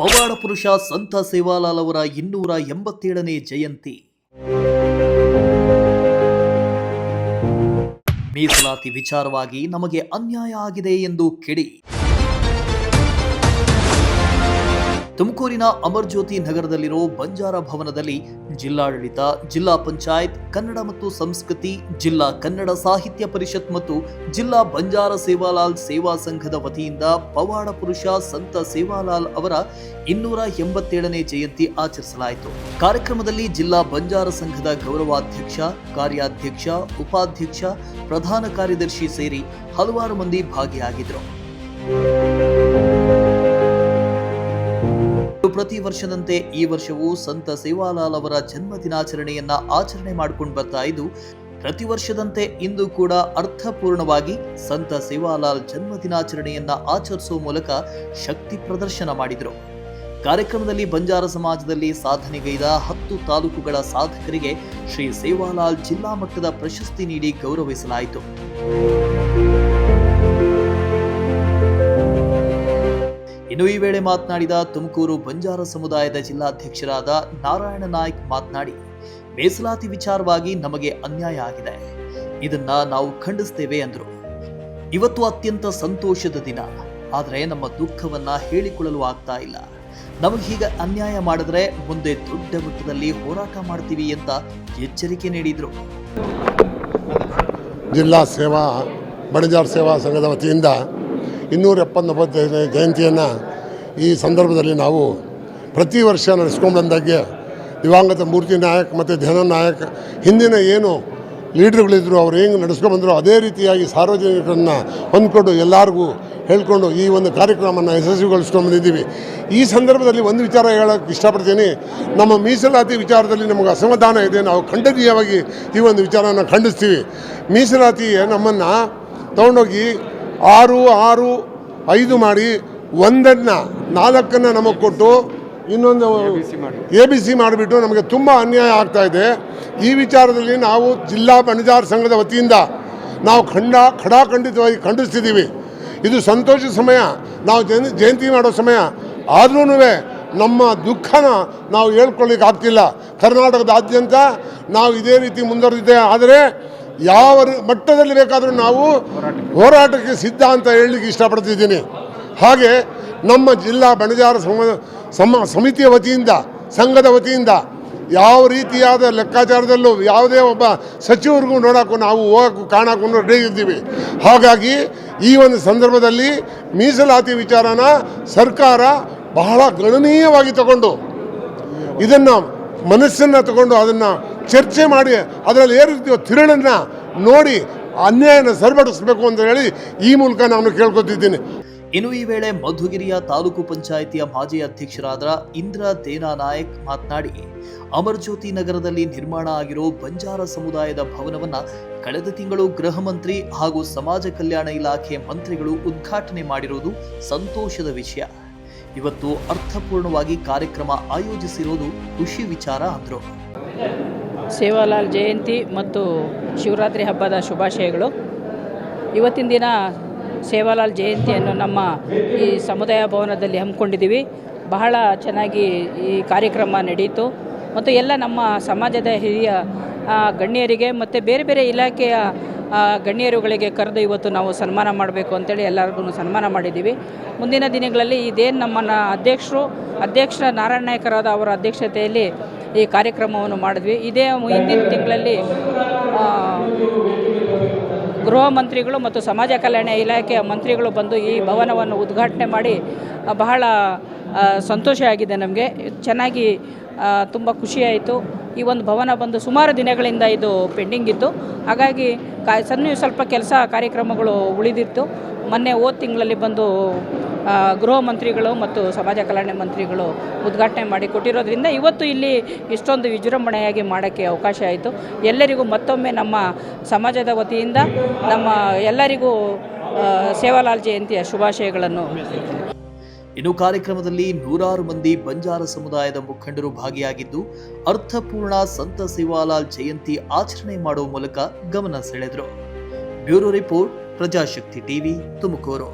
ಪವಾಡ ಪುರುಷ ಸಂತ ಸೇವಾಲಾಲ್ ಅವರ 287ನೇ ಜಯಂತಿ. ಮೀಸಲಾತಿ ವಿಚಾರವಾಗಿ ನಮಗೆ ಅನ್ಯಾಯ ಆಗಿದೆ ಎಂದು ಕಿಡಿ. ತುಮಕೂರಿನ ಅಮರ್ಜ್ಯೋತಿ ನಗರದಲ್ಲಿರೋ ಬಂಜಾರ ಭವನದಲ್ಲಿ ಜಿಲ್ಲಾಡಳಿತ, ಜಿಲ್ಲಾ ಪಂಚಾಯತ್, ಕನ್ನಡ ಮತ್ತು ಸಂಸ್ಕೃತಿ, ಜಿಲ್ಲಾ ಕನ್ನಡ ಸಾಹಿತ್ಯ ಪರಿಷತ್ ಮತ್ತು ಜಿಲ್ಲಾ ಬಂಜಾರ ಸೇವಾಲಾಲ್ ಸೇವಾ ಸಂಘದ ವತಿಯಿಂದ ಪವಾಡ ಪುರುಷ ಸಂತ ಸೇವಾಲಾಲ್ ಅವರ 287ನೇ ಜಯಂತಿ ಆಚರಿಸಲಾಯಿತು. ಕಾರ್ಯಕ್ರಮದಲ್ಲಿ ಜಿಲ್ಲಾ ಬಂಜಾರ ಸಂಘದ ಗೌರವಾಧ್ಯಕ್ಷ, ಕಾರ್ಯಾಧ್ಯಕ್ಷ, ಉಪಾಧ್ಯಕ್ಷ, ಪ್ರಧಾನ ಕಾರ್ಯದರ್ಶಿ ಸೇರಿ ಹಲವಾರು ಮಂದಿ ಭಾಗಿಯಾಗಿದ್ದರು. ಪ್ರತಿ ವರ್ಷದಂತೆ ಈ ವರ್ಷವೂ ಸಂತ ಸೇವಾಲಾಲ್ ಅವರ ಜನ್ಮ ದಿನಾಚರಣೆಯನ್ನ ಆಚರಣೆ ಮಾಡಿಕೊಂಡು ಬರ್ತಾ ಇದ್ದು, ಪ್ರತಿ ವರ್ಷದಂತೆ ಇಂದು ಕೂಡ ಅರ್ಥಪೂರ್ಣವಾಗಿ ಸಂತ ಸೇವಾಲಾಲ್ ಜನ್ಮ ದಿನಾಚರಣೆಯನ್ನ ಆಚರಿಸುವ ಮೂಲಕ ಶಕ್ತಿ ಪ್ರದರ್ಶನ ಮಾಡಿದರು. ಕಾರ್ಯಕ್ರಮದಲ್ಲಿ ಬಂಜಾರ ಸಮಾಜದಲ್ಲಿ ಸಾಧನೆಗೈದ 10 ತಾಲೂಕುಗಳ ಸಾಧಕರಿಗೆ ಶ್ರೀ ಸೇವಾಲಾಲ್ ಜಿಲ್ಲಾ ಮಟ್ಟದ ಪ್ರಶಸ್ತಿ ನೀಡಿ ಗೌರವಿಸಲಾಯಿತು. ಇನ್ನು ಈ ವೇಳೆ ಮಾತನಾಡಿದ ತುಮಕೂರು ಬಂಜಾರ ಸಮುದಾಯದ ಜಿಲ್ಲಾಧ್ಯಕ್ಷರಾದ ನಾರಾಯಣ ನಾಯ್ಕ್ ಮಾತನಾಡಿ, ಮೀಸಲಾತಿ ವಿಚಾರವಾಗಿ ನಮಗೆ ಅನ್ಯಾಯ ಆಗಿದೆ, ಇದನ್ನ ನಾವು ಖಂಡಿಸ್ತೇವೆ ಎಂದರು. ಇವತ್ತು ಅತ್ಯಂತ ಸಂತೋಷದ ದಿನ, ಆದರೆ ನಮ್ಮ ದುಃಖವನ್ನ ಹೇಳಿಕೊಳ್ಳಲು ಆಗ್ತಾ ಇಲ್ಲ. ನಮಗೆ ಹೀಗೆ ಅನ್ಯಾಯ ಮಾಡಿದ್ರೆ ಮುಂದೆ ದೊಡ್ಡ ಮಟ್ಟದಲ್ಲಿ ಹೋರಾಟ ಮಾಡ್ತೀವಿ ಅಂತ ಎಚ್ಚರಿಕೆ ನೀಡಿದ್ರು. ಜಿಲ್ಲಾ ಸೇವಾ ಬಂಜಾರ ಸೇವಾ ಸಂಘದ ವತಿಯಿಂದ 279ನೇ ಜಯಂತಿಯನ್ನು ಈ ಸಂದರ್ಭದಲ್ಲಿ ನಾವು ಪ್ರತಿ ವರ್ಷ ನಡೆಸ್ಕೊಂಡಂದಾಗೆ ದಿವಂಗತ ಮೂರ್ತಿ ನಾಯಕ್ ಮತ್ತು ಧ್ಯಾನ ನಾಯಕ್ ಹಿಂದಿನ ಏನು ಲೀಡ್ರುಗಳಿದ್ರು ಅವ್ರು ಹೆಂಗೆ ನಡೆಸ್ಕೊಂಡ್ಬಂದರು ಅದೇ ರೀತಿಯಾಗಿ ಸಾರ್ವಜನಿಕರನ್ನು ಹೊಂದ್ಕೊಂಡು ಎಲ್ಲರಿಗೂ ಹೇಳ್ಕೊಂಡು ಈ ಒಂದು ಕಾರ್ಯಕ್ರಮವನ್ನು ಯಶಸ್ವಿಗೊಳಿಸ್ಕೊಂಡ್ಬಂದಿದ್ದೀವಿ. ಈ ಸಂದರ್ಭದಲ್ಲಿ ಒಂದು ವಿಚಾರ ಹೇಳೋಕ್ಕೆ ಇಷ್ಟಪಡ್ತೀನಿ. ನಮ್ಮ ಮೀಸಲಾತಿ ವಿಚಾರದಲ್ಲಿ ನಮಗೆ ಅಸಮಾಧಾನ ಇದೆ. ನಾವು ಖಂಡನೀಯವಾಗಿ ಈ ಒಂದು ವಿಚಾರನ ಖಂಡಿಸ್ತೀವಿ. ಮೀಸಲಾತಿ ನಮ್ಮನ್ನು ತೊಗೊಂಡೋಗಿ 6-5 ಮಾಡಿ 1ನ್ನು 4ನ್ನು ನಮಗೆ ಕೊಟ್ಟು ಇನ್ನೊಂದು ABC ಮಾಡಿಬಿಟ್ಟು ನಮಗೆ ತುಂಬ ಅನ್ಯಾಯ ಆಗ್ತಾ ಇದೆ. ಈ ವಿಚಾರದಲ್ಲಿ ನಾವು ಜಿಲ್ಲಾ ಬಂಜಾರ ಸಂಘದ ವತಿಯಿಂದ ನಾವು ಖಡಾಖಂಡಿತವಾಗಿ ಖಂಡಿಸ್ತಿದ್ದೀವಿ. ಇದು ಸಂತೋಷದ ಸಮಯ, ನಾವು ಜಯಂತಿ ಮಾಡೋ ಸಮಯ, ಆದ್ರೂ ನಮ್ಮ ದುಃಖನ ನಾವು ಹೇಳ್ಕೊಳ್ಳಿಕ್ಕೆ ಆಗ್ತಿಲ್ಲ. ಕರ್ನಾಟಕದಾದ್ಯಂತ ನಾವು ಇದೇ ರೀತಿ ಮುಂದುವರೆದಿದೆ. ಆದರೆ ಯಾವ ಮಟ್ಟದಲ್ಲಿ ಬೇಕಾದರೂ ನಾವು ಹೋರಾಟಕ್ಕೆ ಸಿದ್ಧ ಅಂತ ಹೇಳಲಿಕ್ಕೆ ಇಷ್ಟಪಡ್ತಿದ್ದೀನಿ. ಹಾಗೆ ನಮ್ಮ ಜಿಲ್ಲಾ ಬಂಜಾರ ಸಮಿತಿಯ ವತಿಯಿಂದ, ಸಂಘದ ವತಿಯಿಂದ ಯಾವ ರೀತಿಯಾದ ಲೆಕ್ಕಾಚಾರದಲ್ಲೂ ಯಾವುದೇ ಒಬ್ಬ ಸಚಿವರಿಗೂ ನೋಡೋಕ್ಕೂ ನಾವು ಹೋಗೋಕ್ಕೂ ಕಾಣೋಕ್ಕೂ ರೆಡಿ ಇದ್ದೀವಿ. ಹಾಗಾಗಿ ಈ ಒಂದು ಸಂದರ್ಭದಲ್ಲಿ ಮೀಸಲಾತಿ ವಿಚಾರನ ಸರ್ಕಾರ ಬಹಳ ಗಣನೀಯವಾಗಿ ತಗೊಂಡು ಇದನ್ನು ಮನಸ್ಸನ್ನು ತಗೊಂಡು ಅದನ್ನು ಚರ್ಚೆ ಮಾಡಿ ಅದರಲ್ಲಿ ಏನಿರ್ತೀವೋ ತಿರುಳನ್ನು ನೋಡಿ ಅನ್ಯಾಯನ ಸರಿಪಡಿಸಬೇಕು ಅಂತ ಹೇಳಿ ಈ ಮೂಲಕ ನಾನು ಕೇಳ್ಕೊತಿದ್ದೀನಿ. ಇನ್ನು ಈ ವೇಳೆ ಮಧುಗಿರಿಯ ತಾಲೂಕು ಪಂಚಾಯಿತಿಯ ಮಾಜಿ ಅಧ್ಯಕ್ಷರಾದ ಇಂದ್ರ ದೇನಾ ನಾಯಕ್ ಮಾತನಾಡಿ, ಅಮರ್ಜ್ಯೋತಿ ನಗರದಲ್ಲಿ ನಿರ್ಮಾಣ ಆಗಿರೋ ಬಂಜಾರ ಸಮುದಾಯದ ಭವನವನ್ನ ಕಳೆದ ತಿಂಗಳು ಗೃಹ ಮಂತ್ರಿ ಹಾಗೂ ಸಮಾಜ ಕಲ್ಯಾಣ ಇಲಾಖೆ ಮಂತ್ರಿಗಳು ಉದ್ಘಾಟನೆ ಮಾಡಿರುವುದು ಸಂತೋಷದ ವಿಷಯ. ಇವತ್ತು ಅರ್ಥಪೂರ್ಣವಾಗಿ ಕಾರ್ಯಕ್ರಮ ಆಯೋಜಿಸಿರುವುದು ಖುಷಿ ವಿಚಾರ ಅಂದರು. ಸೇವಾಲಾಲ್ ಜಯಂತಿ ಮತ್ತು ಶಿವರಾತ್ರಿ ಹಬ್ಬದ ಶುಭಾಶಯಗಳು. ಇವತ್ತಿನ ದಿನ ಸೇವಾಲಾಲ್ ಜಯಂತಿಯನ್ನು ನಮ್ಮ ಈ ಸಮುದಾಯ ಭವನದಲ್ಲಿ ಹಮ್ಮಿಕೊಂಡಿದ್ದೀವಿ. ಬಹಳ ಚೆನ್ನಾಗಿ ಈ ಕಾರ್ಯಕ್ರಮ ನಡೆಯಿತು ಮತ್ತು ಎಲ್ಲ ನಮ್ಮ ಸಮಾಜದ ಹಿರಿಯ ಗಣ್ಯರಿಗೆ ಮತ್ತು ಬೇರೆ ಬೇರೆ ಇಲಾಖೆಯ ಗಣ್ಯರುಗಳಿಗೆ ಕರೆದು ಇವತ್ತು ನಾವು ಸನ್ಮಾನ ಮಾಡಬೇಕು ಅಂತೇಳಿ ಎಲ್ಲರಿಗೂ ಸನ್ಮಾನ ಮಾಡಿದ್ದೀವಿ. ಮುಂದಿನ ದಿನಗಳಲ್ಲಿ ಇದೇನು ನಮ್ಮನ್ನು ಅಧ್ಯಕ್ಷರ ನಾರಾಯಣ ನಾಯಕರಾದ ಅವರ ಅಧ್ಯಕ್ಷತೆಯಲ್ಲಿ ಈ ಕಾರ್ಯಕ್ರಮವನ್ನು ಮಾಡಿದ್ವಿ. ಇದೇ ಹಿಂದಿನ ತಿಂಗಳಲ್ಲಿ ಗೃಹ ಮಂತ್ರಿಗಳು ಮತ್ತು ಸಮಾಜ ಕಲ್ಯಾಣ ಇಲಾಖೆಯ ಮಂತ್ರಿಗಳು ಬಂದು ಈ ಭವನವನ್ನು ಉದ್ಘಾಟನೆ ಮಾಡಿ ಬಹಳ ಸಂತೋಷ ಆಗಿದೆ. ನಮಗೆ ಚೆನ್ನಾಗಿ ತುಂಬ ಖುಷಿಯಾಯಿತು. ಈ ಒಂದು ಭವನ ಬಂದು ಸುಮಾರು ದಿನಗಳಿಂದ ಇದು ಪೆಂಡಿಂಗ್ ಇತ್ತು. ಹಾಗಾಗಿ ಸ್ವಲ್ಪ ಕಾರ್ಯಕ್ರಮಗಳು ಉಳಿದಿತ್ತು. ಮೊನ್ನೆ ಹೋದ ತಿಂಗಳಲ್ಲಿ ಬಂದು ಗೃಹ ಮಂತ್ರಿಗಳು ಮತ್ತು ಸಮಾಜ ಕಲ್ಯಾಣ ಮಂತ್ರಿಗಳು ಉದ್ಘಾಟನೆ ಮಾಡಿ ಕೊಟ್ಟಿರೋದ್ರಿಂದ ಇವತ್ತು ಇಲ್ಲಿ ಇಷ್ಟೊಂದು ವಿಜೃಂಭಣೆಯಾಗಿ ಮಾಡೋಕ್ಕೆ ಅವಕಾಶ ಆಯಿತು. ಎಲ್ಲರಿಗೂ ಮತ್ತೊಮ್ಮೆ ನಮ್ಮ ಸಮಾಜದ ವತಿಯಿಂದ ನಮ್ಮ ಎಲ್ಲರಿಗೂ ಸೇವಾಲಾಲ್ ಜಯಂತಿಯ ಶುಭಾಶಯಗಳನ್ನು. ಇನ್ನು ಕಾರ್ಯಕ್ರಮದಲ್ಲಿ 100 ಮಂದಿ ಬಂಜಾರ ಸಮುದಾಯದ ಮುಖಂಡರು ಭಾಗಿಯಾಗಿದ್ದು ಅರ್ಥಪೂರ್ಣ ಸಂತ ಸೇವಾಲಾಲ್ ಜಯಂತಿ ಆಚರಣೆ ಮಾಡುವ ಮೂಲಕ ಗಮನ ಸೆಳೆದರು. Bureau report, Prajashakti TV, Tumakuru.